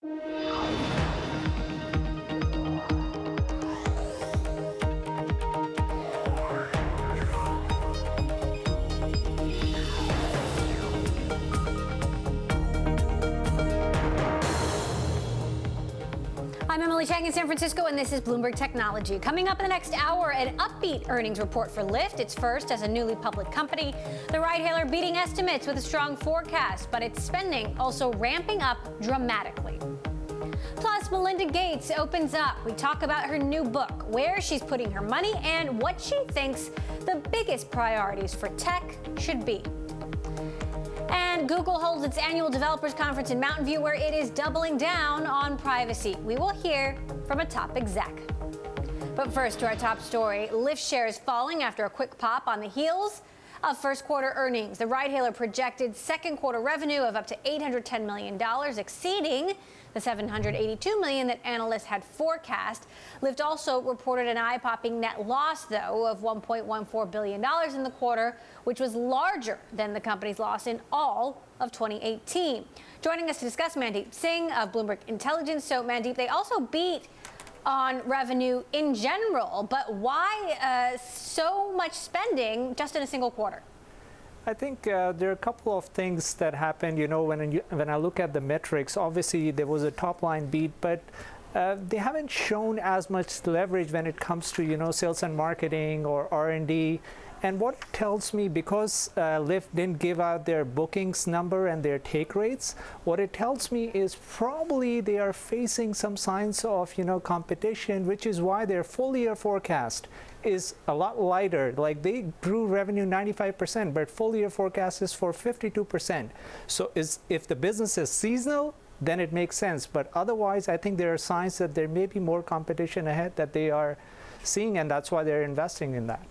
I'm Emily Chang in San Francisco, and this is Bloomberg Technology. Coming up in the next hour, an upbeat earnings report for Lyft. It's first as a newly public company. The ride-hailer beating estimates with a strong forecast, but its spending also ramping up dramatically. Plus, Melinda Gates opens up. We talk about her new book, where she's putting her money, and what she thinks the biggest priorities for tech should be. And Google holds its annual developers conference in Mountain View, where it is doubling down on privacy. We will hear from a top exec. But first, to our top story. Lyft shares falling after a quick pop on the heels of first quarter earnings. The ride-hailer projected second quarter revenue of up to $810 million, exceeding the $782 million that analysts had forecast. Lyft also reported an eye-popping net loss, though, of $1.14 billion in the quarter, which was larger than the company's loss in all of 2018. Joining us to discuss, Mandeep Singh of Bloomberg Intelligence. So, Mandeep, they also beat on revenue in general, but why so much spending just in a single quarter? I think there are a couple of things that happened. You know, when I look at the metrics, obviously there was a top line beat, but they haven't shown as much leverage when it comes to, you know, sales and marketing or R&D. And what it tells me, because Lyft didn't give out their bookings number and their take rates, what it tells me is probably they are facing some signs of, you know, competition, which is why their full year forecast is a lot lighter. Like, they grew revenue 95%, but full year forecast is for 52%. So if the business is seasonal, then it makes sense. But otherwise, I think there are signs that there may be more competition ahead that they are seeing, and that's why they're investing in that.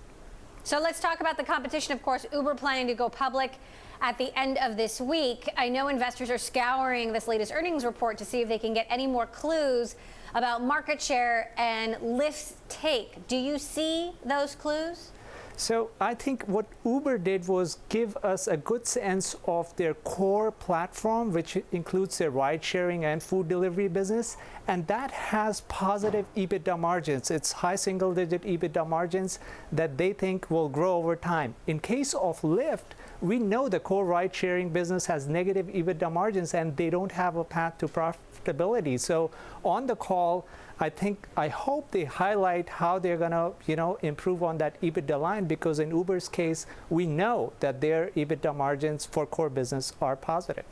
So let's talk about the competition. Of course, Uber planning to go public at the end of this week. I know investors are scouring this latest earnings report to see if they can get any more clues about market share and Lyft's take. Do you see those clues? So I think what Uber did was give us a good sense of their core platform, which includes their ride sharing and food delivery business. And that has positive EBITDA margins. It's high single digit EBITDA margins that they think will grow over time. In case of Lyft, we know the core ride sharing business has negative EBITDA margins and they don't have a path to profitability. So on the call, I hope they highlight how they're going to, you know, improve on that EBITDA line, because in Uber's case, we know that their EBITDA margins for core business are positive.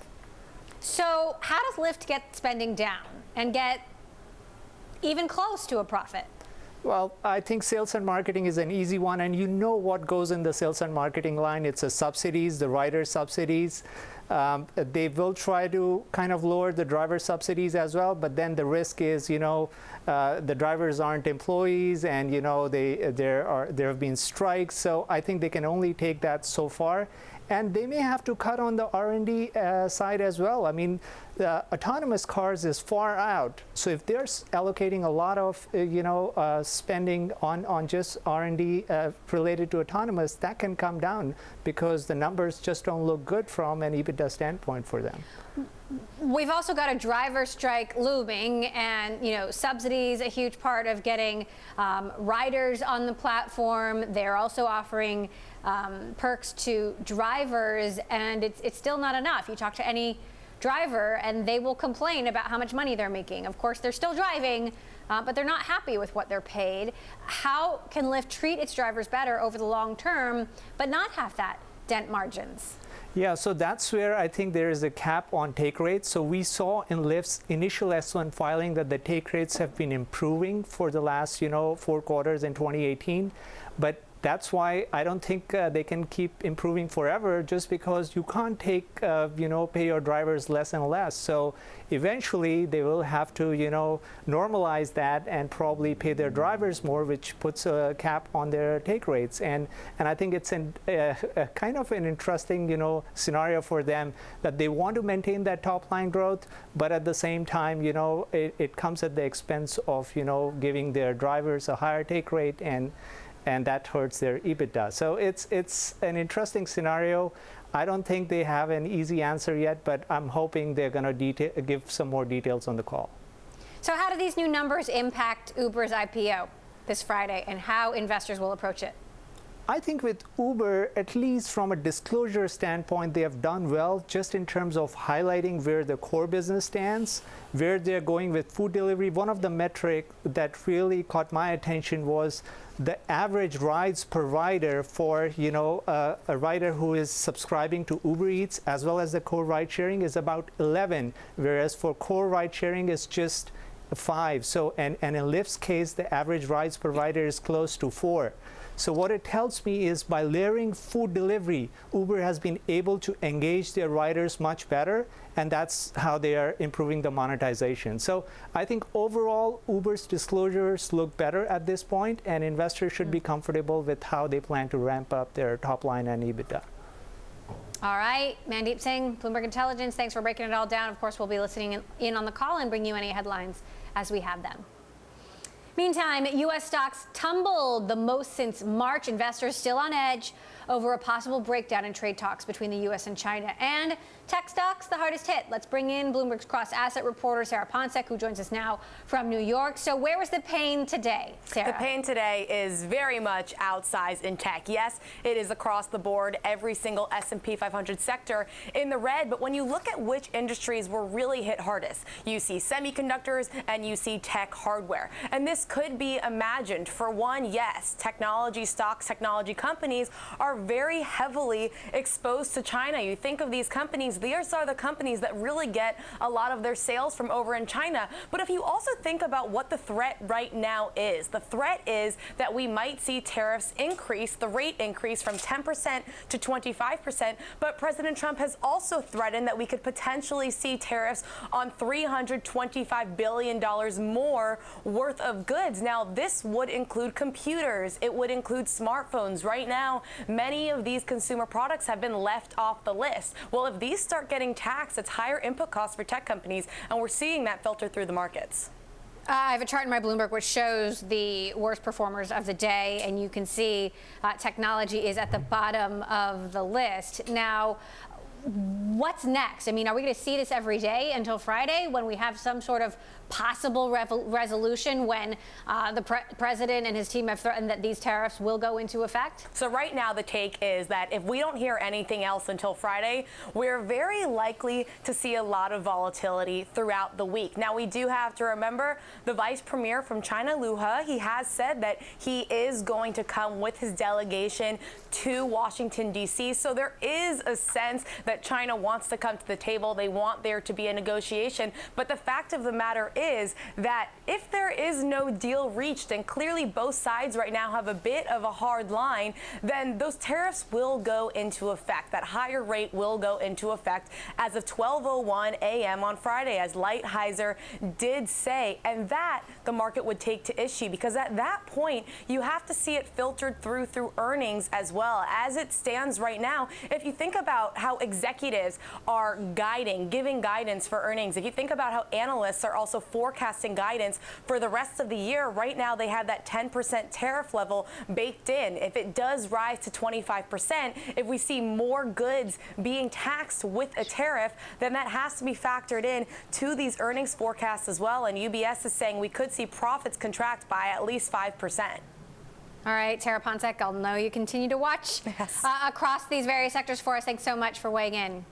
So how does Lyft get spending down and get even close to a profit? Well, I think sales and marketing is an easy one, and you know what goes in the sales and marketing line. It's the subsidies, the rider subsidies. They will try to kind of lower the driver subsidies as well, but then the risk is, you know, the drivers aren't employees, and, you know, there have been strikes. So I think they can only take that so far. And they may have to cut on the R&D side as well. I mean, autonomous cars is far out. So if they're allocating a lot of, spending on just R&D related to autonomous, that can come down because the numbers just don't look good from an EBITDA standpoint for them. We've also got a driver strike looming, and, you know, subsidies a huge part of getting riders on the platform. They're also offering perks to drivers, and it's still not enough. You talk to any driver and they will complain about how much money they're making. Of course, they're still driving, but they're not happy with what they're paid. How can Lyft treat its drivers better over the long term, but not have that dent margins? Yeah, so that's where I think there is a cap on take rates. So we saw in Lyft's initial S1 filing that the take rates have been improving for the last, 4 quarters in 2018. But that's why I don't think they can keep improving forever, just because you can't take, pay your drivers less and less. So eventually they will have to, normalize that and probably pay their drivers more, which puts a cap on their take rates. And I think it's a kind of an interesting, scenario for them, that they want to maintain that top line growth, but at the same time, it comes at the expense of, giving their drivers a higher take rate, and that hurts their EBITDA. So it's an interesting scenario. I don't think they have an easy answer yet, but I'm hoping they're going to give some more details on the call. So how do these new numbers impact Uber's IPO this Friday and how investors will approach it? I think with Uber, at least from a disclosure standpoint, they have done well just in terms of highlighting where the core business stands, where they're going with food delivery. One of the metrics that really caught my attention was the average rides per rider for a rider who is subscribing to Uber Eats as well as the core ride sharing is about 11, whereas for core ride sharing is just 5. So and in Lyft's case, the average rides per rider is close to 4. So what it tells me is by layering food delivery, Uber has been able to engage their riders much better, and that's how they are improving the monetization. So I think overall, Uber's disclosures look better at this point, and investors should be comfortable with how they plan to ramp up their top line and EBITDA. All right, Mandeep Singh, Bloomberg Intelligence, thanks for breaking it all down. Of course, we'll be listening in on the call and bring you any headlines as we have them. Meantime, U.S. stocks tumbled the most since March. Investors still on edge over a possible breakdown in trade talks between the U.S. and China. And tech stocks, the hardest hit. Let's bring in Bloomberg's cross-asset reporter, Sarah Ponczek, who joins us now from New York. So where was the pain today, Sarah? The pain today is very much outsized in tech. Yes, it is across the board, every single S&P 500 sector in the red. But when you look at which industries were really hit hardest, you see semiconductors and you see tech hardware. And this could be imagined. For one, yes, technology stocks, technology companies are very heavily exposed to China. You think of these companies, these are the companies that really get a lot of their sales from over in China. But if you also think about what the threat right now is, the threat is that we might see tariffs increase, the rate increase from 10% to 25%. But President Trump has also threatened that we could potentially see tariffs on $325 billion more worth of goods. Now, this would include computers. It would include smartphones. Right now, many of these consumer products have been left off the list. Well, if these start getting taxed, it's higher input costs for tech companies, and we're seeing that filter through the markets. I have a chart in my Bloomberg which shows the worst performers of the day, and you can see technology is at the bottom of the list. Now, what's next? I mean, are we going to see this every day until Friday when we have some sort of possible resolution when the president and his team have threatened that these tariffs will go into effect? So right now the take is that if we don't hear anything else until Friday, we're very likely to see a lot of volatility throughout the week. Now, we do have to remember the vice premier from China, Liu He, he has said that he is going to come with his delegation to Washington, D.C. So there is a sense that China wants to come to the table. They want there to be a negotiation. But the fact of the matter is that if there is no deal reached, and clearly both sides right now have a bit of a hard line, then those tariffs will go into effect. That higher rate will go into effect as of 12:01 a.m. on Friday, as Lighthizer did say, and that the market would take to issue, because at that point you have to see it filtered through earnings as well. As it stands right now, if you think about how executives are giving guidance for earnings, if you think about how analysts are also forecasting guidance for the rest of the year, right now they have that 10% tariff level baked in. If it does rise to 25%, if we see more goods being taxed with a tariff, then that has to be factored in to these earnings forecasts as well. And UBS is saying we could see profits contract by at least 5%. All right, Sarah Ponczek, I'll know you continue to watch across these various sectors for us. Thanks so much for weighing in.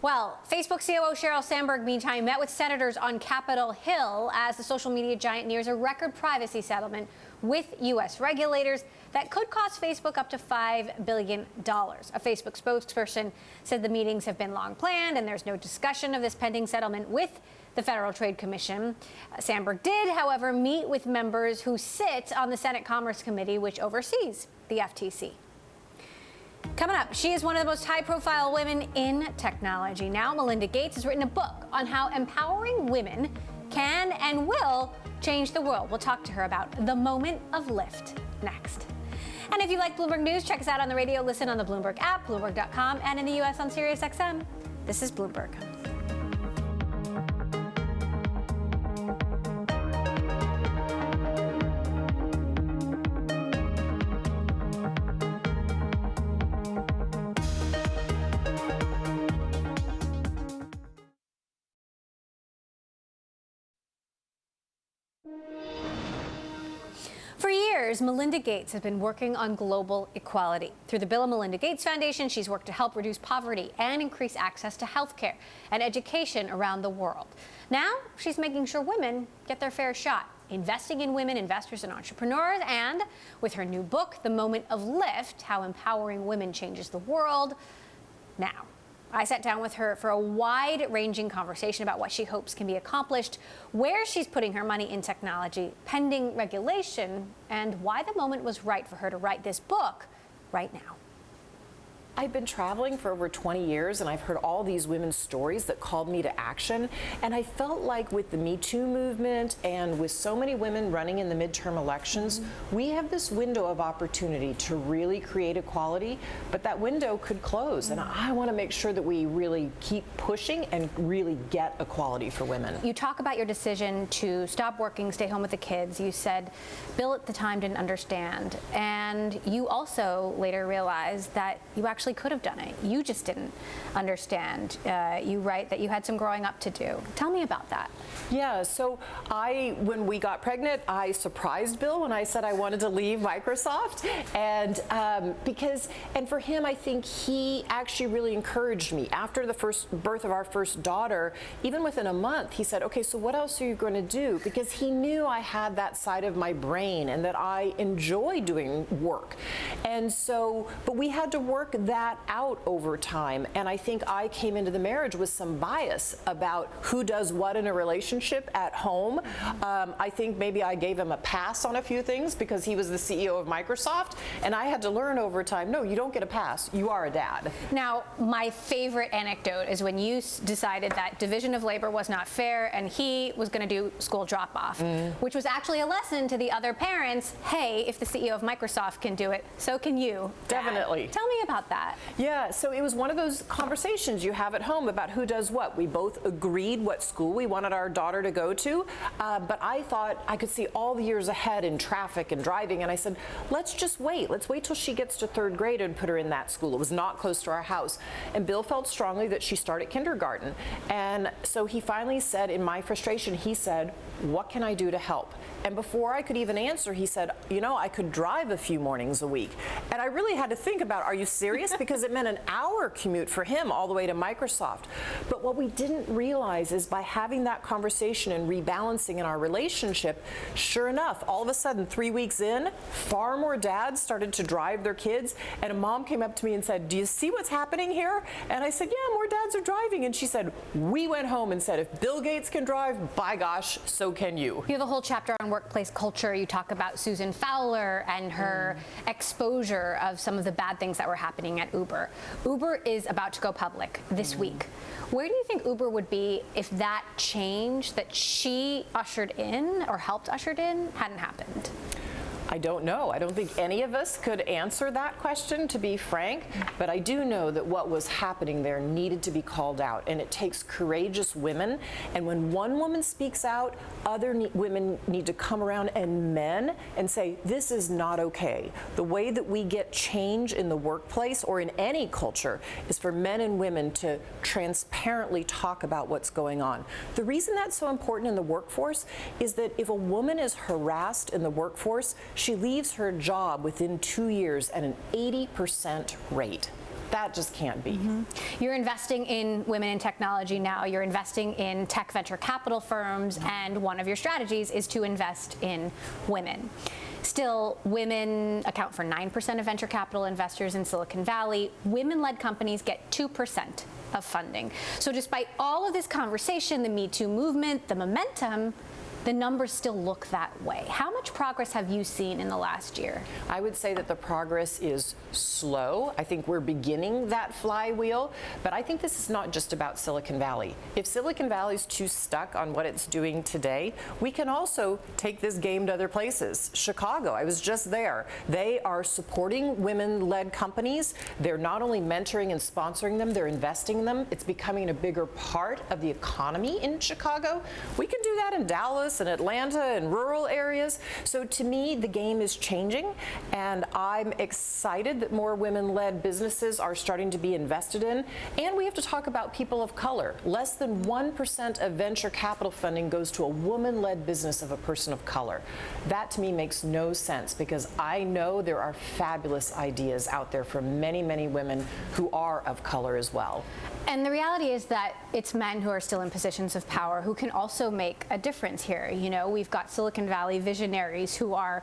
Well, Facebook COO Sheryl Sandberg, meantime, met with senators on Capitol Hill as the social media giant nears a record privacy settlement with U.S. regulators that could cost Facebook up to $5 billion. A Facebook spokesperson said the meetings have been long planned and there's no discussion of this pending settlement with the Federal Trade Commission. Sandberg did, however, meet with members who sit on the Senate Commerce Committee, which oversees the FTC. Coming up, she is one of the most high-profile women in technology. Now, Melinda Gates has written a book on how empowering women can and will change the world. We'll talk to her about the moment of Lyft next. And if you like Bloomberg News, check us out on the radio, listen on the Bloomberg app, Bloomberg.com, and in the U.S. on SiriusXM. This is Bloomberg. For years, Melinda Gates has been working on global equality. Through the Bill and Melinda Gates Foundation, she's worked to help reduce poverty and increase access to health care and education around the world. Now, she's making sure women get their fair shot, investing in women investors and entrepreneurs, and with her new book, The Moment of Lyft, How Empowering Women Changes the World. Now, I sat down with her for a wide-ranging conversation about what she hopes can be accomplished, where she's putting her money in technology, pending regulation, and why the moment was right for her to write this book right now. I've been traveling for over 20 years, and I've heard all these women's stories that called me to action. And I felt like with the Me Too movement and with so many women running in the midterm elections, we have this window of opportunity to really create equality, but that window could close. And I want to make sure that we really keep pushing and really get equality for women. You talk about your decision to stop working, stay home with the kids. You said Bill at the time didn't understand. And you also later realized that you actually could have done it. You just didn't understand. You write that you had some growing up to do. Tell me about that. Yeah, so when we got pregnant, I surprised Bill when I said I wanted to leave Microsoft. And for him, I think he actually really encouraged me. After the first birth of our first daughter, even within a month, he said, okay, so what else are you going to do? Because he knew I had that side of my brain and that I enjoy doing work. And so, but we had to work that out over time. And I think I came into the marriage with some bias about who does what in a relationship at home. I think maybe I gave him a pass on a few things because he was the CEO of Microsoft. And I had to learn over time, no, you don't get a pass. You are a dad. Now, my favorite anecdote is when you decided that division of labor was not fair and he was going to do school drop-off, which was actually a lesson to the other parents. Hey, if the CEO of Microsoft can do it, so can you, Dad. Definitely. Tell me about that. Yeah, so it was one of those conversations you have at home about who does what. We both agreed what school we wanted our daughter to go to, but I thought I could see all the years ahead in traffic and driving, and I said, let's just wait. Let's wait till she gets to third grade and put her in that school. It was not close to our house. And Bill felt strongly that she start at kindergarten. And so he finally said, in my frustration, he said, what can I do to help? And before I could even answer, he said, you know, I could drive a few mornings a week. And I really had to think about, are you serious? Because it meant an hour commute for him all the way to Microsoft. But what we didn't realize is by having that conversation and rebalancing in our relationship, sure enough, all of a sudden, 3 weeks in, far more dads started to drive their kids. And a mom came up to me and said, do you see what's happening here? And I said, yeah, more dads are driving. And she said, we went home and said, if Bill Gates can drive, by gosh, so can you. You have a whole chapter on workplace culture. You talk about Susan Fowler and her exposure of some of the bad things that were happening at Uber. Uber is about to go public this week. Where do you think Uber would be if that change that she ushered in or helped usher in hadn't happened? I don't know. I don't think any of us could answer that question, to be frank, but I do know that what was happening there needed to be called out, and it takes courageous women, and when one woman speaks out, other women need to come around, and men, and say, this is not okay. The way that we get change in the workplace or in any culture is for men and women to transparently talk about what's going on. The reason that's so important in the workforce is that if a woman is harassed in the workforce, she leaves her job within 2 years at an 80% rate. That just can't be. You're investing in women in technology now. You're investing in tech venture capital firms, and one of your strategies is to invest in women. Still, women account for 9% of venture capital investors in Silicon Valley. Women-led companies get 2% of funding. So despite all of this conversation, the Me Too movement, the momentum, the numbers still look that way. How much progress have you seen in the last year? I would say that the progress is slow. I think we're beginning that flywheel, but I think this is not just about Silicon Valley. If Silicon Valley's too stuck on what it's doing today, we can also take this game to other places. Chicago, I was just there. They are supporting women-led companies. They're not only mentoring and sponsoring them, they're investing in them. It's becoming a bigger part of the economy in Chicago. We can do that in Dallas, Dallas and Atlanta and rural areas. So to me, the game is changing, and I'm excited that more women-led businesses are starting to be invested in. And we have to talk about people of color. Less than 1% of venture capital funding goes to a woman-led business of a person of color. That to me makes no sense, because I know there are fabulous ideas out there from many, many women who are of color as well. And the reality is that it's men who are still in positions of power who can also make a difference here. You know, we've got Silicon Valley visionaries who are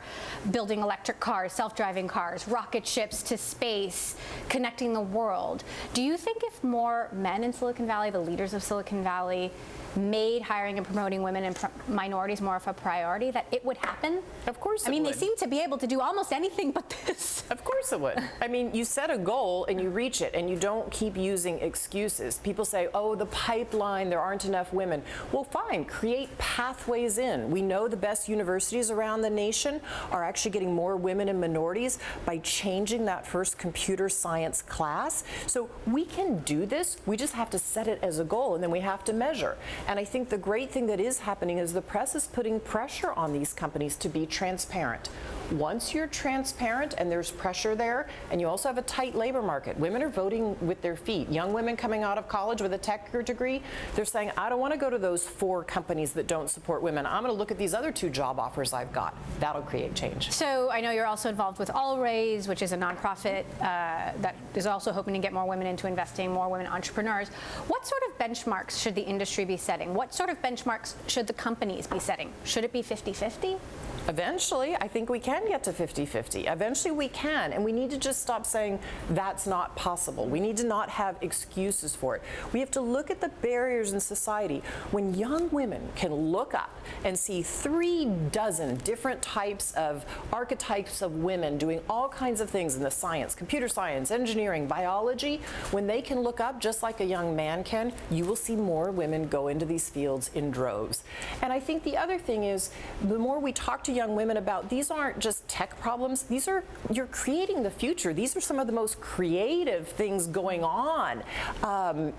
building electric cars, self-driving cars, rocket ships to space, connecting the world. Do you think if more men in Silicon Valley, the leaders of Silicon Valley, made hiring and promoting women and minorities more of a priority, that it would happen? Of course it would. I mean, they seem to be able to do almost anything but this. Of course it would. I mean, you set a goal and you reach it, and you don't keep using excuses. People say, oh, the pipeline, there aren't enough women. Well, fine, create pathways in. We know the best universities around the nation are actually getting more women and minorities by changing that first computer science class. So we can do this. We just have to set it as a goal, and then we have to measure. And I think the great thing that is happening is the press is putting pressure on these companies to be transparent. Once you're transparent and there's pressure there, and you also have a tight labor market, women are voting with their feet. Young women coming out of college with a tech degree, they're saying, I don't want to go to those 4 companies that don't support women. I'm going to look at these other 2 job offers I've got. That'll create change. So I know you're also involved with All Raise, which is a nonprofit that is also hoping to get more women into investing, more women entrepreneurs. What sort of benchmarks should the industry be setting? What sort of benchmarks should the companies be setting? Should it be 50-50? Eventually, I think we can get to 50-50. Eventually we can, and we need to just stop saying that's not possible. We need to not have excuses for it. We have to look at the barriers in society. When young women can look up and see 36 different types of archetypes of women doing all kinds of things in the science, computer science, engineering, biology, when they can look up just like a young man can, you will see more women go into these fields in droves. And I think the other thing is, the more we talk to young women about, these aren't just tech problems, these are, you're creating the future. These are some of the most creative things going on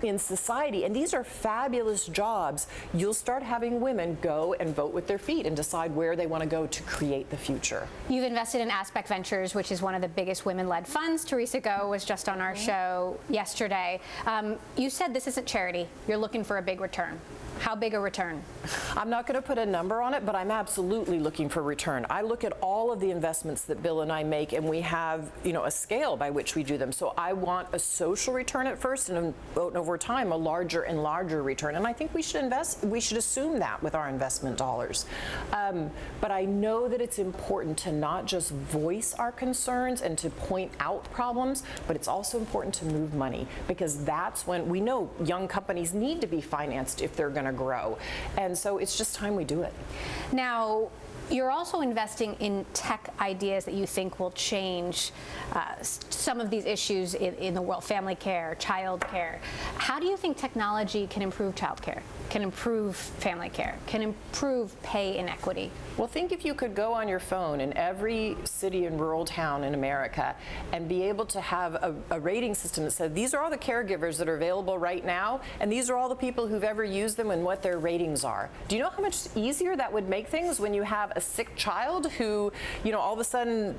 in society, and these are fabulous jobs. You'll start having women go and vote with their feet and decide where they want to go to create the future. You've invested in Aspect Ventures, which is one of the biggest women-led funds. Teresa Go was just on our show yesterday. You said this isn't charity. You're looking for a big return. How big a return? I'm not going to put a number on it, but I'm absolutely looking for return. I look at all of the investments that Bill and I make, and we have, you know, a scale by which we do them. So I want a social return at first, and over time, a larger and larger return. And I think we should assume that with our investment dollars. But I know that it's important to not just voice our concerns and to point out problems, but it's also important to move money, because that's when we know young companies need to be financed if they're going to grow. And so it's just time we do it. Now, you're also investing in tech ideas that you think will change some of these issues in the world, family care, child care. How do you think technology can improve child care, can improve family care, can improve pay inequity? Well, think if you could go on your phone in every city and rural town in America and be able to have a rating system that said, these are all the caregivers that are available right now, and these are all the people who've ever used them and what their ratings are. Do you know how much easier that would make things when you have a sick child who, you know, all of a sudden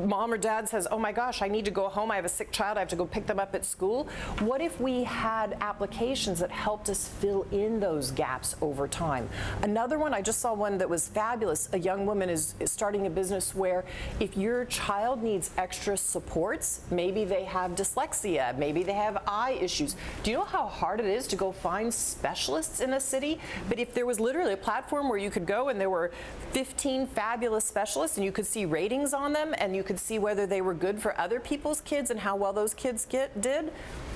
mom or dad says, oh my gosh, I need to go home, I have a sick child, I have to go pick them up at school? What if we had applications that helped us fill in those gaps over time? Another one, I just saw one that was fabulous. A young woman is starting a business where if your child needs extra supports, maybe they have dyslexia, maybe they have eye issues. Do you know how hard it is to go find specialists in a city? But if there was literally a platform where you could go and there were 15 fabulous specialists and you could see ratings on them and you could see whether they were good for other people's kids and how well those kids did,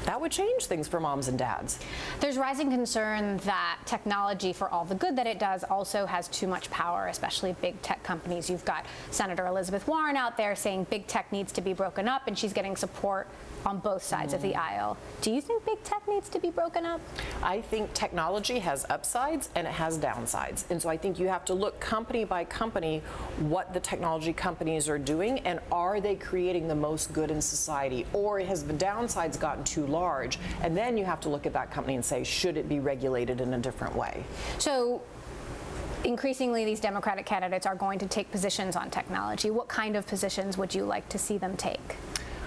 that would change things for moms and dads. There's rising concern that technology, for all the good that it does, also has too much power, especially big tech companies. You've got Senator Elizabeth Warren out there saying big tech needs to be broken up, and she's getting support on both sides of the aisle. Do you think big tech needs to be broken up? I think technology has upsides and it has downsides. And so I think you have to look company by company what the technology companies are doing, and are they creating the most good in society, or has the downsides gotten too large? And then you have to look at that company and say, should it be regulated in a different way? So Increasingly, these Democratic candidates are going to take positions on technology. What kind of positions would you like to see them take?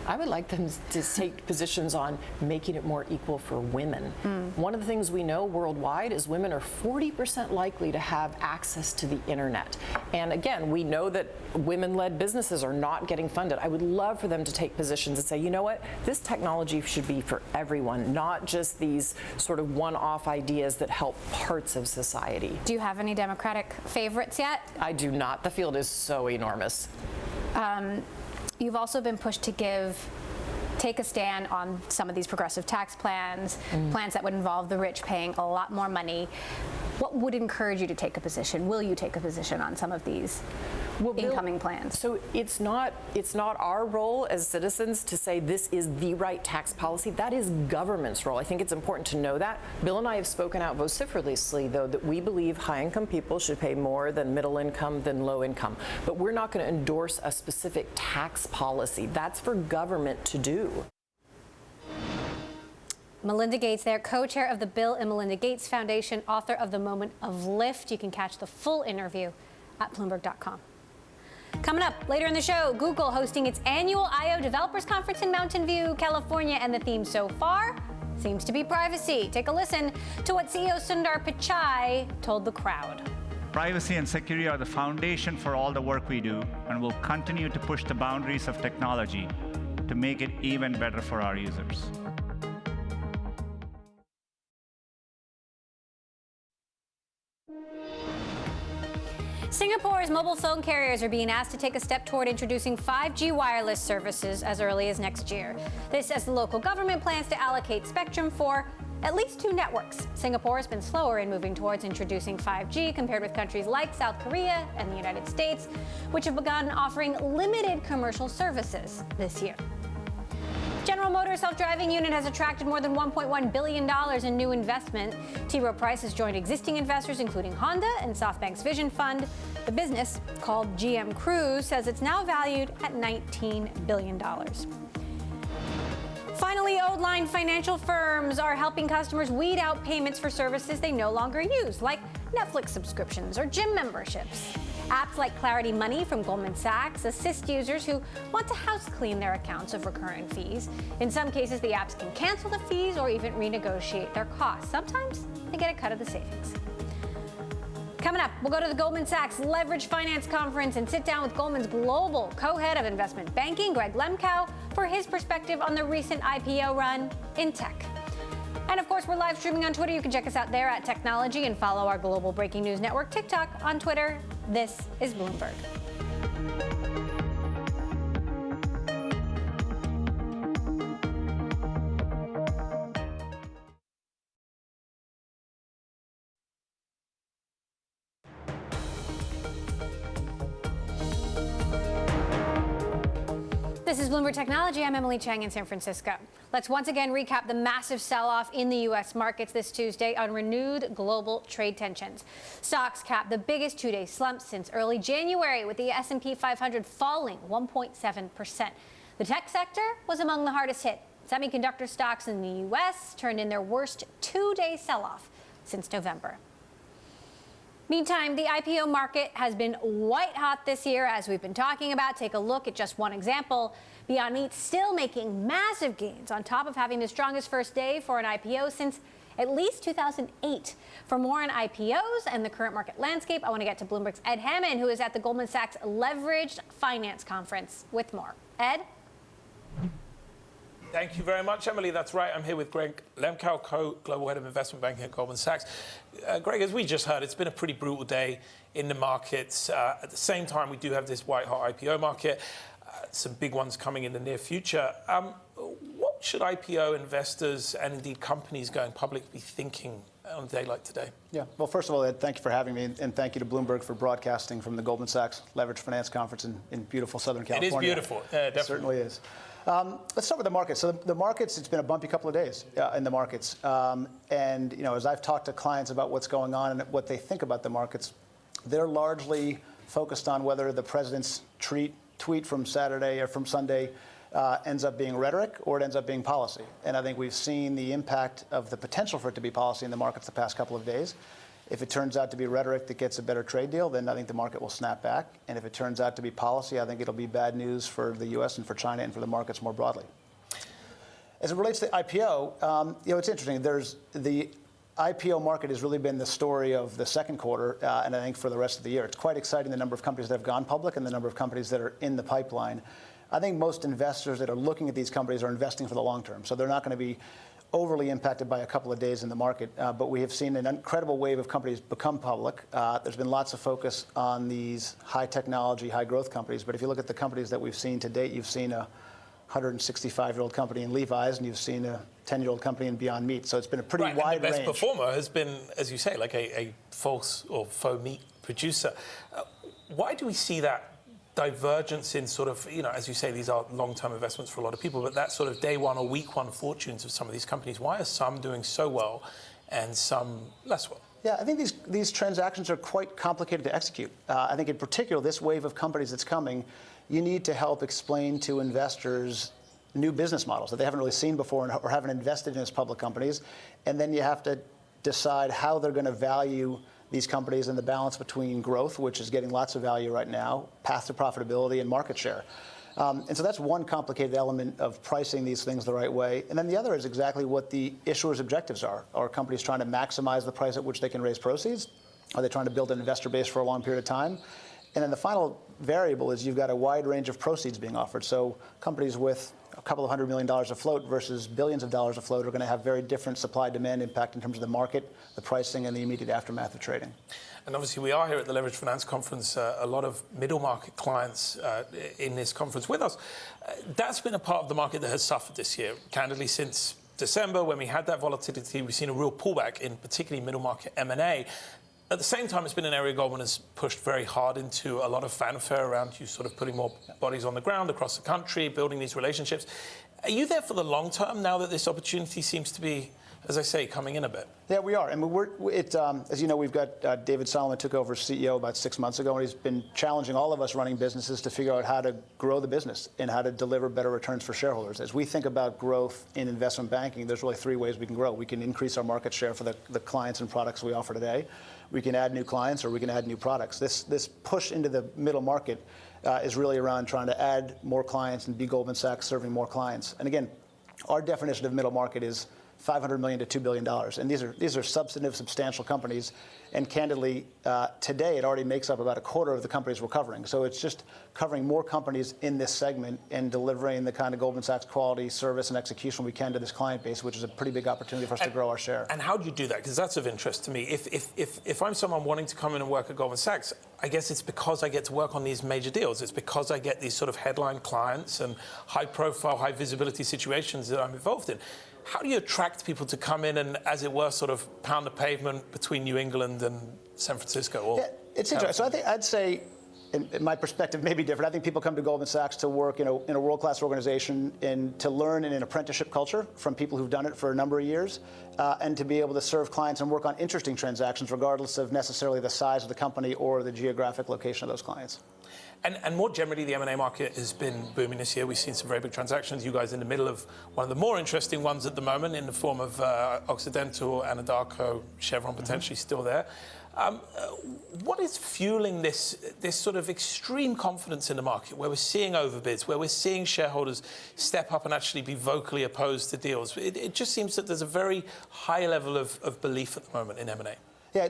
I would like them to take positions on making it more equal for women. One of the things we know worldwide is women are 40% likely to have access to the internet. And again, we know that women-led businesses are not getting funded. I would love for them to take positions and say, you know what, this technology should be for everyone, not just these sort of one-off ideas that help parts of society. Do you have any Democratic favorites yet? I do not. The field is so enormous. You've also been pushed to take a stand on some of these progressive tax plans, plans that would involve the rich paying a lot more money. What would encourage you to take a position? Will you take a position on some of these incoming plans? So it's not our role as citizens to say this is the right tax policy. That is government's role. I think it's important to know that. Bill and I have spoken out vociferously, though, that we believe high-income people should pay more than middle income than low income. But we're not going to endorse a specific tax policy. That's for government to do. Melinda Gates there, co-chair of the Bill and Melinda Gates Foundation, author of The Moment of Lyft. You can catch the full interview at Bloomberg.com. Coming up later in the show, Google hosting its annual I/O Developers Conference in Mountain View, California, and the theme so far seems to be privacy. Take a listen to what CEO Sundar Pichai told the crowd. Privacy and security are the foundation for all the work we do, and we'll continue to push the boundaries of technology to make it even better for our users. Singapore's mobile phone carriers are being asked to take a step toward introducing 5G wireless services as early as next year. This as the local government plans to allocate spectrum for at least 2 networks. Singapore has been slower in moving towards introducing 5G compared with countries like South Korea and the United States, which have begun offering limited commercial services this year. General Motors self-driving unit has attracted more than $1.1 billion in new investment. T. Rowe Price has joined existing investors, including Honda and SoftBank's Vision Fund. The business, called GM Cruise, says it's now valued at $19 billion. Finally, old-line financial firms are helping customers weed out payments for services they no longer use, like Netflix subscriptions or gym memberships. Apps like Clarity Money from Goldman Sachs assist users who want to house clean their accounts of recurring fees. In some cases, the apps can cancel the fees or even renegotiate their costs. Sometimes they get a cut of the savings. Coming up, we'll go to the Goldman Sachs Leveraged Finance Conference and sit down with Goldman's global co-head of investment banking, Greg Lemkow, for his perspective on the recent IPO run in tech. And of course, we're live streaming on Twitter. You can check us out there at Technology and follow our global breaking news network, TikTok, on Twitter. This is Bloomberg. This is Bloomberg Technology. I'm Emily Chang in San Francisco. Let's once again recap the massive sell-off in the U.S. markets this Tuesday on renewed global trade tensions. Stocks capped the biggest two-day slump since early January, with the S&P 500 falling 1.7%. The tech sector was among the hardest hit. Semiconductor stocks in the U.S. turned in their worst two-day sell-off since November. Meantime, the IPO market has been white hot this year, as we've been talking about. Take a look at just one example. Beyond Meat still making massive gains on top of having the strongest first day for an IPO since at least 2008. For more on IPOs and the current market landscape, I want to get to Bloomberg's Ed Hammond, who is at the Goldman Sachs Leveraged Finance Conference with more. Ed? Thank you very much, Emily. That's right. I'm here with Greg Lemkow, Global Head of Investment Banking at Goldman Sachs. Greg, as we just heard, it's been a pretty brutal day in the markets. At the same time, we do have this white-hot IPO market, some big ones coming in the near future. What should IPO investors and indeed companies going public be thinking on a day like today? Yeah. Well, first of all, Ed, thank you for having me, and thank you to Bloomberg for broadcasting from the Goldman Sachs Leveraged Finance Conference in beautiful Southern California. It is beautiful. Definitely. It certainly is. Let's start with the markets. So the markets, it's been a bumpy couple of days in the markets. And, you know, as I've talked to clients about what's going on and what they think about the markets, they're largely focused on whether the president's tweet from Saturday or from Sunday ends up being rhetoric or it ends up being policy. And I think we've seen the impact of the potential for it to be policy in the markets the past couple of days. If it turns out to be rhetoric that gets a better trade deal, then I think the market will snap back. And if it turns out to be policy, I think it'll be bad news for the U.S. and for China and for the markets more broadly. As it relates to the IPO, it's interesting. The IPO market has really been the story of the second quarter, and I think for the rest of the year. It's quite exciting, the number of companies that have gone public and the number of companies that are in the pipeline. I think most investors that are looking at these companies are investing for the long term, so they're not going to be overly impacted by a couple of days in the market. But we have seen an incredible wave of companies become public. There's been lots of focus on these high technology, high growth companies. But if you look at the companies that we've seen to date, you've seen a 165-year-old company in Levi's, and you've seen a 10-year-old company in Beyond Meat. So it's been a pretty wide range. The best performer has been, as you say, like a false or faux meat producer. Why do we see that divergence in sort of, as you say, these are long-term investments for a lot of people, but that sort of day one or week one fortunes of some of these companies? Why are some doing so well and some less well? Yeah, I think these transactions are quite complicated to execute. I think in particular, this wave of companies that's coming, you need to help explain to investors new business models that they haven't really seen before or haven't invested in as public companies. And then you have to decide how they're going to value these companies and the balance between growth, which is getting lots of value right now, path to profitability, and market share. And so that's one complicated element of pricing these things the right way. And then the other is exactly what the issuer's objectives are. Are companies trying to maximize the price at which they can raise proceeds? Are they trying to build an investor base for a long period of time? And then the final variable is you've got a wide range of proceeds being offered. So companies with a couple of $100 million afloat versus billions of dollars afloat are going to have very different supply-demand impact in terms of the market, the pricing, and the immediate aftermath of trading. And obviously, we are here at the Leveraged Finance Conference, a lot of middle market clients in this conference with us. That's been a part of the market that has suffered this year. Candidly, since December, when we had that volatility, we've seen a real pullback in particularly middle market M&A. At the same time, it's been an area Goldman has pushed very hard into, a lot of fanfare around you sort of putting more bodies on the ground across the country, building these relationships. Are you there for the long term now that this opportunity seems to be, as I say, coming in a bit? Yeah, we are. I mean, as you know, we've got David Solomon took over as CEO about 6 months ago, and he's been challenging all of us running businesses to figure out how to grow the business and how to deliver better returns for shareholders. As we think about growth in investment banking, there's really three ways we can grow. We can increase our market share for the clients and products we offer today. We can add new clients, or we can add new products. This push into the middle market is really around trying to add more clients and be Goldman Sachs serving more clients. And again, our definition of middle market is $500 million to $2 billion. And these are substantive, substantial companies. And candidly, today it already makes up about a quarter of the companies we're covering. So it's just covering more companies in this segment and delivering the kind of Goldman Sachs quality, service, and execution we can to this client base, which is a pretty big opportunity for us to grow our share. And how do you do that? Because that's of interest to me. If I'm someone wanting to come in and work at Goldman Sachs, I guess it's because I get to work on these major deals. It's because I get these sort of headline clients and high-profile, high-visibility situations that I'm involved in. How do you attract people to come in and, as it were, sort of pound the pavement between New England and San Francisco? Yeah, it's interesting. So I'd say, and my perspective may be different. I think people come to Goldman Sachs to work in a world-class organization and to learn in an apprenticeship culture from people who've done it for a number of years, and to be able to serve clients and work on interesting transactions, regardless of necessarily the size of the company or the geographic location of those clients. And more generally, the M&A market has been booming this year. We've seen some very big transactions. You guys in the middle of one of the more interesting ones at the moment in the form of Occidental, Anadarko, Chevron potentially still there. What is fueling this sort of extreme confidence in the market, where we're seeing overbids, where we're seeing shareholders step up and actually be vocally opposed to deals? It just seems that there's a very high level of belief at the moment in M&A. Yeah,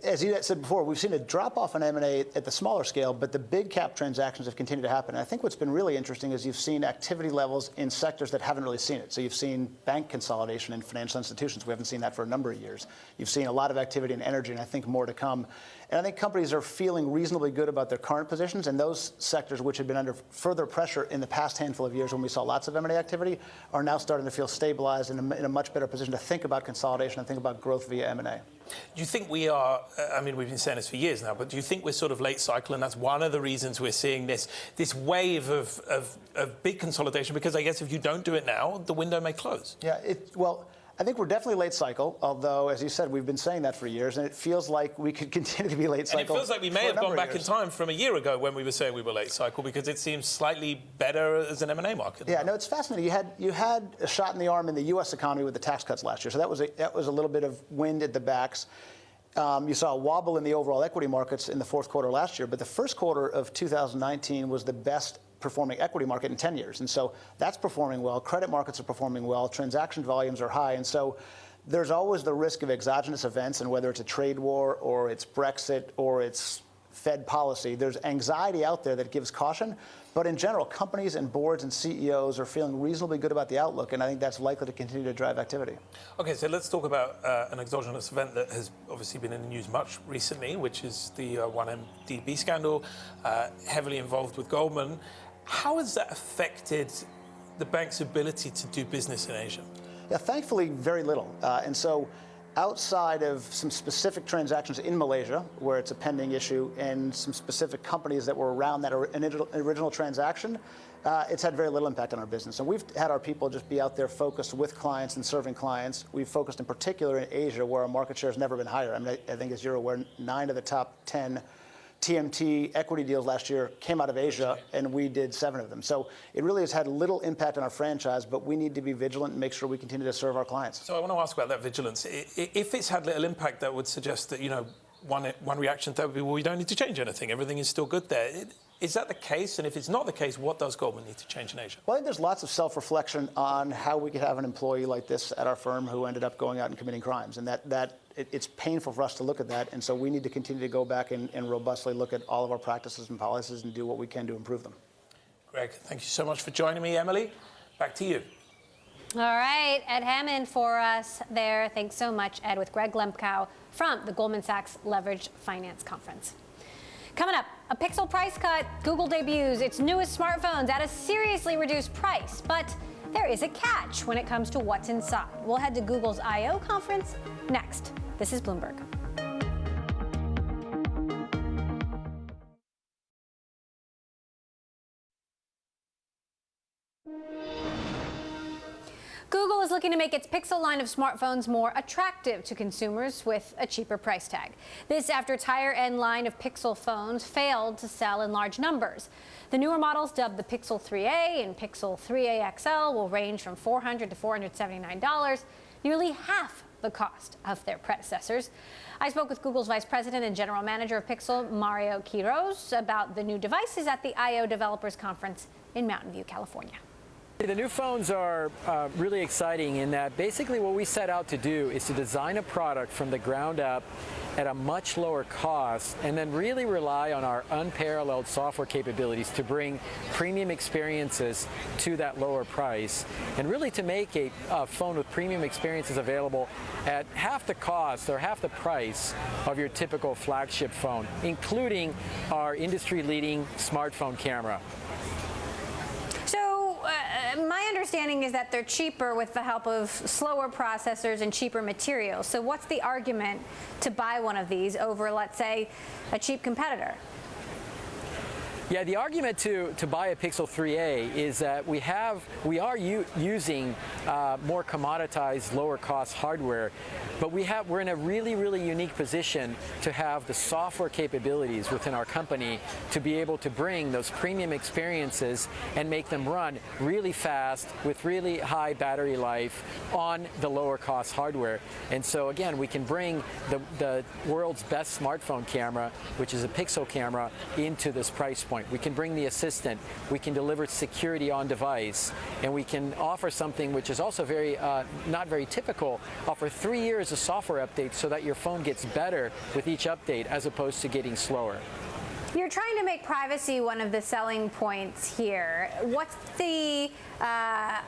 as you said before, we've seen a drop-off in M&A at the smaller scale, but the big cap transactions have continued to happen. And I think what's been really interesting is you've seen activity levels in sectors that haven't really seen it. So you've seen bank consolidation in financial institutions. We haven't seen that for a number of years. You've seen a lot of activity in energy, and I think more to come. And I think companies are feeling reasonably good about their current positions, and those sectors which had been under further pressure in the past handful of years when we saw lots of M&A activity are now starting to feel stabilized and in a much better position to think about consolidation and think about growth via M&A. Do you think we are, I mean, we've been saying this for years now, but do you think we're sort of late cycle, and that's one of the reasons we're seeing this wave of big consolidation? Because I guess if you don't do it now, the window may close. Yeah, well, I think we're definitely late cycle, although, as you said, we've been saying that for years, and it feels like we could continue to be late cycle. And it feels like we may have gone back in time from a year ago when we were saying we were late cycle, because it seems slightly better as an M&A market. Yeah, no, it's fascinating. You had a shot in the arm in the U.S. economy with the tax cuts last year, so that was a little bit of wind at the backs. You saw a wobble in the overall equity markets in the fourth quarter last year, but the first quarter of 2019 was the best performing equity market in 10 years. And so that's performing well. Credit markets are performing well. Transaction volumes are high. And so there's always the risk of exogenous events, and whether it's a trade war or it's Brexit or it's Fed policy, there's anxiety out there that gives caution. But in general, companies and boards and CEOs are feeling reasonably good about the outlook, and I think that's likely to continue to drive activity. Okay, so let's talk about an exogenous event that has obviously been in the news much recently, which is the 1MDB scandal, heavily involved with Goldman. How has that affected the bank's ability to do business in Asia? Yeah, thankfully, very little. And so outside of some specific transactions in Malaysia, where it's a pending issue, and some specific companies that were around that original transaction, it's had very little impact on our business. And we've had our people just be out there focused with clients and serving clients. We've focused in particular in Asia, where our market share has never been higher. I mean, I think as you're aware, 9 of the top 10 TMT equity deals last year came out of Asia, and we did 7 of them. So it really has had little impact on our franchise, but we need to be vigilant and make sure we continue to serve our clients. So I want to ask about that vigilance. If it's had little impact, that would suggest that, one reaction to that would be, well, we don't need to change anything. Everything is still good there. Is that the case? And if it's not the case, what does Goldman need to change in Asia? Well, I think there's lots of self-reflection on how we could have an employee like this at our firm who ended up going out and committing crimes. And it's painful for us to look at that. And so we need to continue to go back and robustly look at all of our practices and policies and do what we can to improve them. Greg, thank you so much for joining me. Emily, back to you. All right, Ed Hammond for us there. Thanks so much, Ed, with Greg Lemkow from the Goldman Sachs Leveraged Finance Conference. Coming up, a Pixel price cut. Google debuts its newest smartphones at a seriously reduced price. But there is a catch when it comes to what's inside. We'll head to Google's I.O. conference next. This is Bloomberg. Google is looking to make its Pixel line of smartphones more attractive to consumers with a cheaper price tag. This after its higher-end line of Pixel phones failed to sell in large numbers. The newer models, dubbed the Pixel 3a and Pixel 3a XL, will range from $400 to $479, nearly half the cost of their predecessors. I spoke with Google's Vice President and General Manager of Pixel, Mario Quiroz, about the new devices at the I.O. Developers Conference in Mountain View, California. The new phones are really exciting in that basically what we set out to do is to design a product from the ground up at a much lower cost and then really rely on our unparalleled software capabilities to bring premium experiences to that lower price and really to make a phone with premium experiences available at half the cost or half the price of your typical flagship phone, including our industry-leading smartphone camera. My understanding is that they're cheaper with the help of slower processors and cheaper materials. So what's the argument to buy one of these over, let's say, a cheap competitor? Yeah, the argument to buy a Pixel 3a is that we are using more commoditized, lower cost hardware, but we're in a really, really unique position to have the software capabilities within our company to be able to bring those premium experiences and make them run really fast with really high battery life on the lower cost hardware. And so again, we can bring the world's best smartphone camera, which is a Pixel camera, into this price point. We can bring the assistant, we can deliver security on device, and we can offer something which is also very not very typical, offer 3 years of software updates so that your phone gets better with each update as opposed to getting slower. You're trying to make privacy one of the selling points here. What's the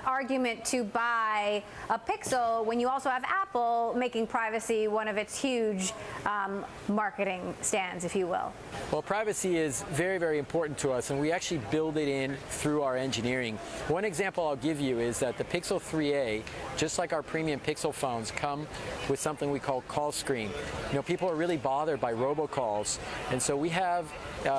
argument to buy a Pixel when you also have Apple making privacy one of its huge marketing stands, if you will? Well, privacy is very, very important to us, and we actually build it in through our engineering. One example I'll give you is that the Pixel 3a, just like our premium Pixel phones, come with something we call call screen. People are really bothered by robocalls, and so we have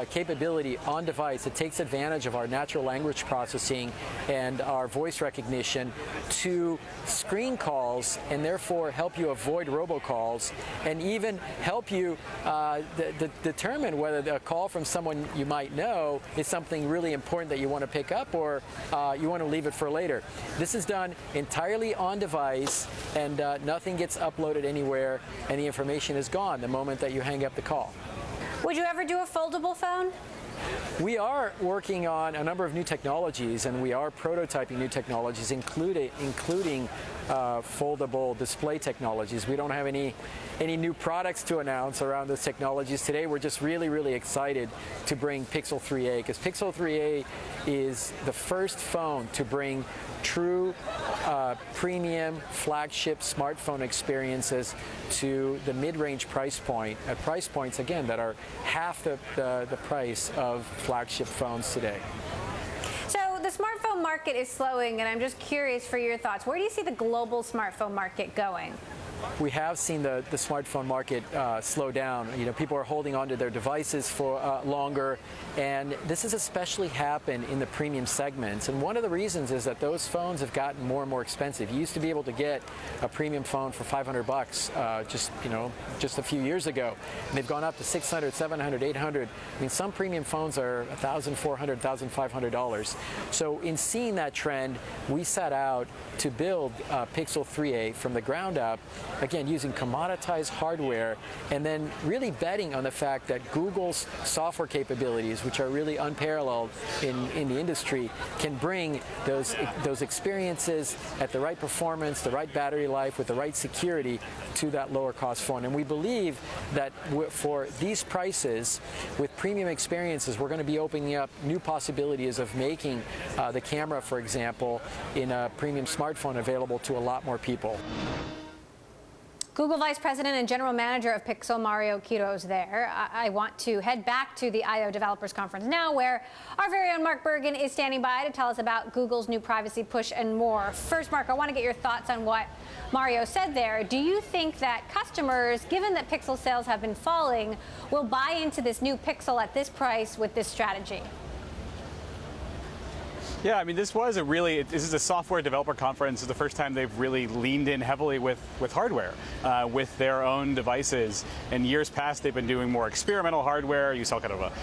capability on device that takes advantage of our natural language processing and our voice recognition to screen calls and therefore help you avoid robocalls and even help you determine whether a call from someone you might know is something really important that you want to pick up or you want to leave it for later. This is done entirely on device, and nothing gets uploaded anywhere, and the information is gone the moment that you hang up the call. Would you ever do a foldable phone? We are working on a number of new technologies, and we are prototyping new technologies, including foldable display technologies. We don't have any new products to announce around those technologies today. We're just really excited to bring Pixel 3a, because Pixel 3a is the first phone to bring true premium flagship smartphone experiences to the mid-range price point, at price points, again, that are half the price of flagship phones today. So the smartphone market is slowing, and I'm just curious for your thoughts. Where do you see the global smartphone market going? We have seen the smartphone market slow down. You know, people are holding onto their devices for longer, and this has especially happened in the premium segments. And one of the reasons is that those phones have gotten more and more expensive. You used to be able to get a premium phone for $500 just a few years ago, and they've gone up to $600, $700, $800. I mean, some premium phones are $1,400, $1,500. So in seeing that trend, we set out to build Pixel 3a from the ground up, again, using commoditized hardware, and then really betting on the fact that Google's software capabilities, which are really unparalleled in the industry, can bring those experiences at the right performance, the right battery life, with the right security to that lower cost phone. And we believe that for these prices, with premium experiences, we're going to be opening up new possibilities of making the camera, for example, in a premium smartphone available to a lot more people. Google Vice President and General Manager of Pixel, Mario Quiroz there. I want to head back to the I/O Developers Conference now, where our very own Mark Bergen is standing by to tell us about Google's new privacy push and more. First, Mark, I want to get your thoughts on what Mario said there. Do you think that customers, given that Pixel sales have been falling, will buy into this new Pixel at this price with this strategy? Yeah, I mean, this is a software developer conference. It's the first time they've really leaned in heavily with hardware, with their own devices. In years past, they've been doing more experimental hardware. You saw kind of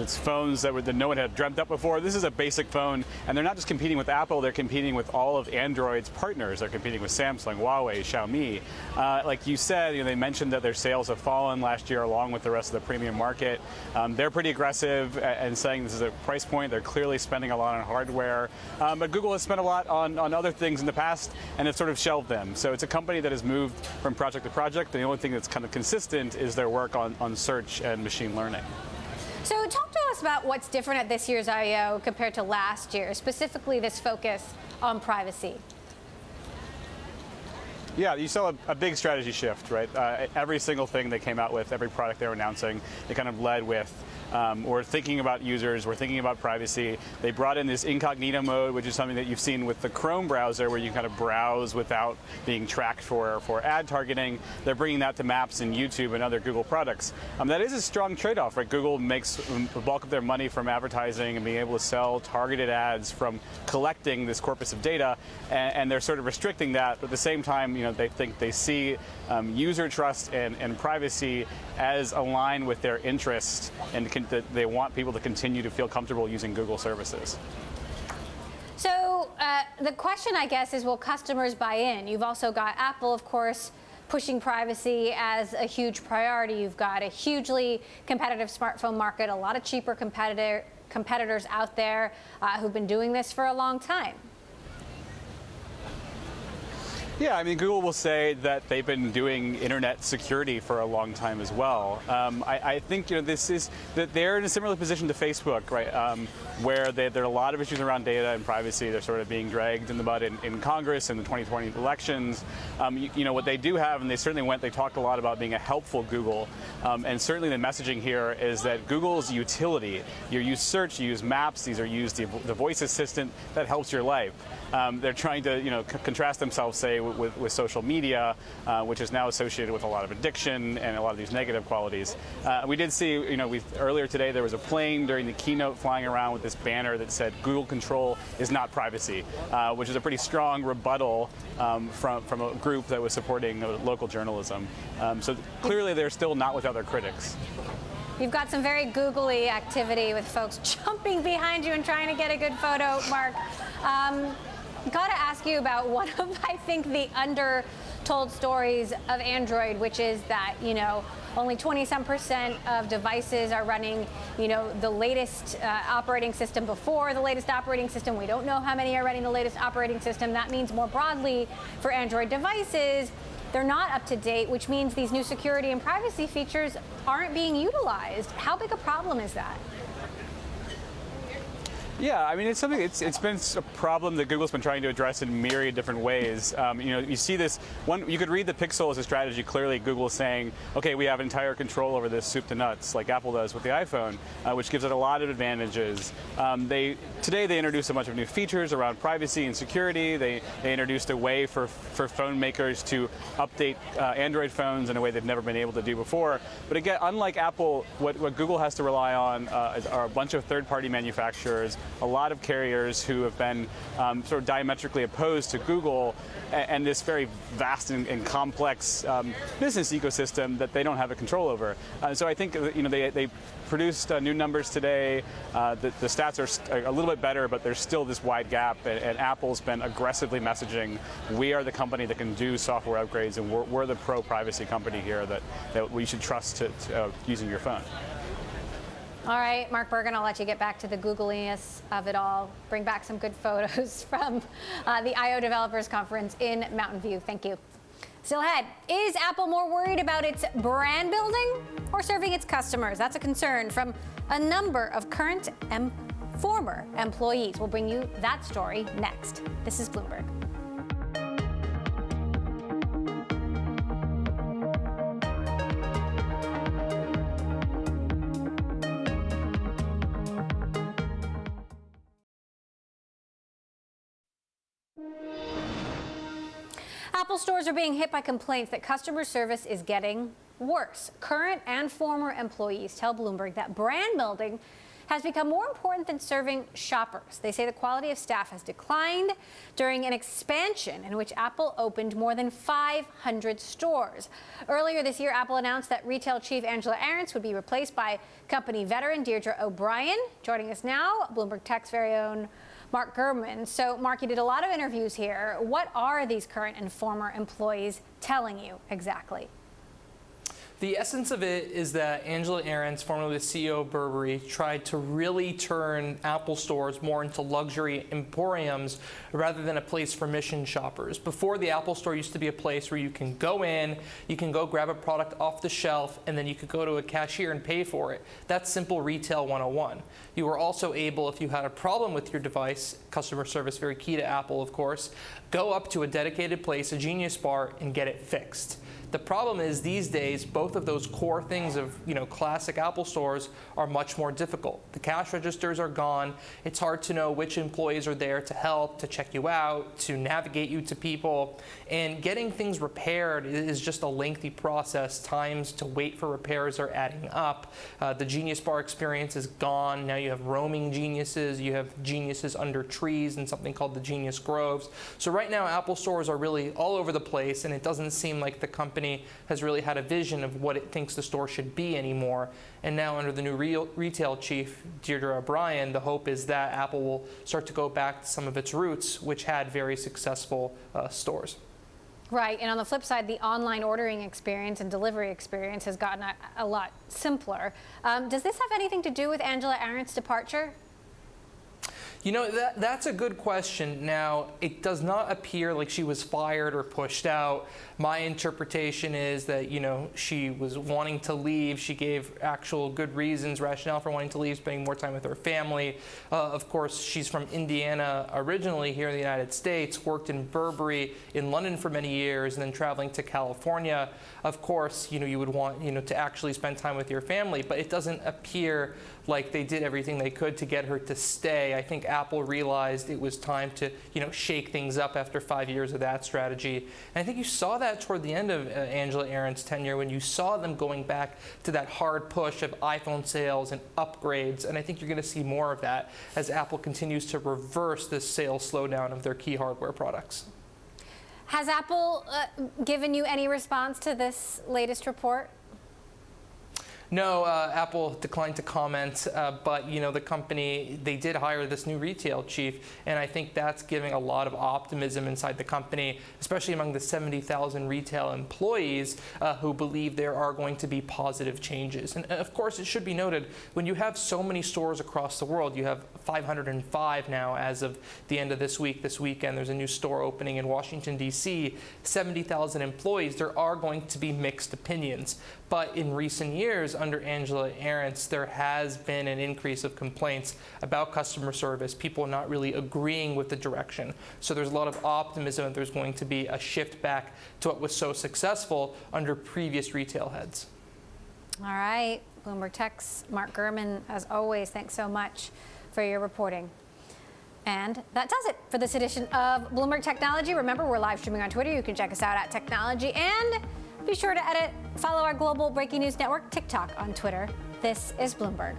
it's phones that no one had dreamt up before. This is a basic phone, and they're not just competing with Apple, they're competing with all of Android's partners. They're competing with Samsung, Huawei, Xiaomi. Like you said, they mentioned that their sales have fallen last year along with the rest of the premium market. They're pretty aggressive and saying this is a price point. They're clearly spending a lot on hardware, but Google has spent a lot on other things in the past and have sort of shelved them. So it's a company that has moved from project to project. The only thing that's kind of consistent is their work on search and machine learning. So talk to us about what's different at this year's I/O compared to last year, specifically this focus on privacy. Yeah, you saw a big strategy shift, right? Every single thing they came out with, every product they were announcing, they kind of led with, we're thinking about users, we're thinking about privacy. They brought in this incognito mode, which is something that you've seen with the Chrome browser, where you kind of browse without being tracked for ad targeting. They're bringing that to Maps and YouTube and other Google products. That is a strong trade-off, right? Google makes the bulk of their money from advertising and being able to sell targeted ads from collecting this corpus of data, and they're sort of restricting that. But at the same time, they see user trust and privacy as aligned with their interest, and they want people to continue to feel comfortable using Google services. So the question, I guess, is will customers buy in? You've also got Apple, of course, pushing privacy as a huge priority. You've got a hugely competitive smartphone market, a lot of cheaper competitors out there who've been doing this for a long time. Yeah, I mean, Google will say that they've been doing internet security for a long time as well. I think this is that they're in a similar position to Facebook, right? Where there are a lot of issues around data and privacy. They're sort of being dragged in the mud in Congress in the 2020 elections. What they do have, and they talked a lot about being a helpful Google, and certainly the messaging here is that Google's utility. You use search, you use Maps. These are used the voice assistant that helps your life. They're trying to contrast themselves, say, with social media, which is now associated with a lot of addiction and a lot of these negative qualities. We did see, earlier today there was a plane during the keynote flying around with this banner that said Google control is not privacy, which is a pretty strong rebuttal from a group that was supporting local journalism. So clearly they're still not without their critics. You've got some very googly activity with folks jumping behind you and trying to get a good photo, Mark. Got to ask you about one of, I think, the undertold stories of Android, which is that, only 20-some% of devices are running, the latest operating system before the latest operating system. We don't know how many are running the latest operating system. That means more broadly for Android devices, they're not up to date, which means these new security and privacy features aren't being utilized. How big a problem is that? Yeah, I mean, it's something. It's been a problem that Google's been trying to address in myriad different ways. You see this one. You could read the Pixel as a strategy. Clearly, Google is saying, "Okay, we have entire control over this soup to nuts," like Apple does with the iPhone, which gives it a lot of advantages. Today they introduced a bunch of new features around privacy and security. They introduced a way for phone makers to update Android phones in a way they've never been able to do before. But again, unlike Apple, what Google has to rely on are a bunch of third-party manufacturers. A lot of carriers who have been sort of diametrically opposed to Google and this very vast and complex business ecosystem that they don't have a control over. So I think they produced new numbers today. The stats are a little bit better, but there's still this wide gap. And Apple's been aggressively messaging, we are the company that can do software upgrades, and we're the pro-privacy company here that we should trust to using your phone. All right, Mark Bergen, I'll let you get back to the googliness of it all. Bring back some good photos from the I/O Developers Conference in Mountain View. Thank you. Still ahead, is Apple more worried about its brand building or serving its customers? That's a concern from a number of current and former employees. We'll bring you that story next. This is Bloomberg. Apple stores are being hit by complaints that customer service is getting worse. Current and former employees tell Bloomberg that brand building has become more important than serving shoppers. They say the quality of staff has declined during an expansion in which Apple opened more than 500 stores. Earlier this year, Apple announced that retail chief Angela Ahrendts would be replaced by company veteran Deirdre O'Brien. Joining us now, Bloomberg Tech's very own Mark Gurman. So, Mark, you did a lot of interviews here. What are these current and former employees telling you exactly? The essence of it is that Angela Ahrendts, formerly the CEO of Burberry, tried to really turn Apple stores more into luxury emporiums rather than a place for mission shoppers. Before, the Apple store used to be a place where you can go in, you can go grab a product off the shelf, and then you could go to a cashier and pay for it. That's simple retail 101. You were also able, if you had a problem with your device, customer service, very key to Apple, of course, go up to a dedicated place, a Genius Bar, and get it fixed. The problem is these days, both of those core things of classic Apple stores are much more difficult. The cash registers are gone. It's hard to know which employees are there to help, to check you out, to navigate you to people. And getting things repaired is just a lengthy process. Times to wait for repairs are adding up. The Genius Bar experience is gone. Now you have roaming geniuses. You have geniuses under trees in something called the Genius Groves. So right now, Apple stores are really all over the place, and it doesn't seem like the company has really had a vision of what it thinks the store should be anymore. And now under the new retail chief, Deirdre O'Brien, the hope is that Apple will start to go back to some of its roots, which had very successful stores. Right, and on the flip side, the online ordering experience and delivery experience has gotten a lot simpler. Does this have anything to do with Angela Ahrendts' departure? That's a good question. Now, it does not appear like she was fired or pushed out. My interpretation is that, she was wanting to leave. She gave actual good reasons, rationale for wanting to leave, spending more time with her family. Of course, she's from Indiana originally, here in the United States, worked in Burberry in London for many years, and then traveling to California. Of course, you would want, to actually spend time with your family, but it doesn't appear like they did everything they could to get her to stay. I think Apple realized it was time to, shake things up after 5 years of that strategy. And I think you saw that toward the end of Angela Ahrendts' tenure when you saw them going back to that hard push of iPhone sales and upgrades. And I think you're going to see more of that as Apple continues to reverse this sales slowdown of their key hardware products. Has Apple given you any response to this latest report? No, Apple declined to comment, but the company, they did hire this new retail chief, and I think that's giving a lot of optimism inside the company, especially among the 70,000 retail employees who believe there are going to be positive changes. And of course, it should be noted, when you have so many stores across the world, you have 505 now as of the end of this week. This weekend, there's a new store opening in Washington, D.C., 70,000 employees. There are going to be mixed opinions. But in recent years, under Angela Ahrendts, there has been an increase of complaints about customer service, people not really agreeing with the direction. So there's a lot of optimism that there's going to be a shift back to what was so successful under previous retail heads. All right. Bloomberg Tech's Mark Gurman, as always, thanks so much for your reporting. And that does it for this edition of Bloomberg Technology. Remember, we're live streaming on Twitter. You can check us out at Technology. And be sure to follow our global breaking news network, TikTok, on Twitter. This is Bloomberg.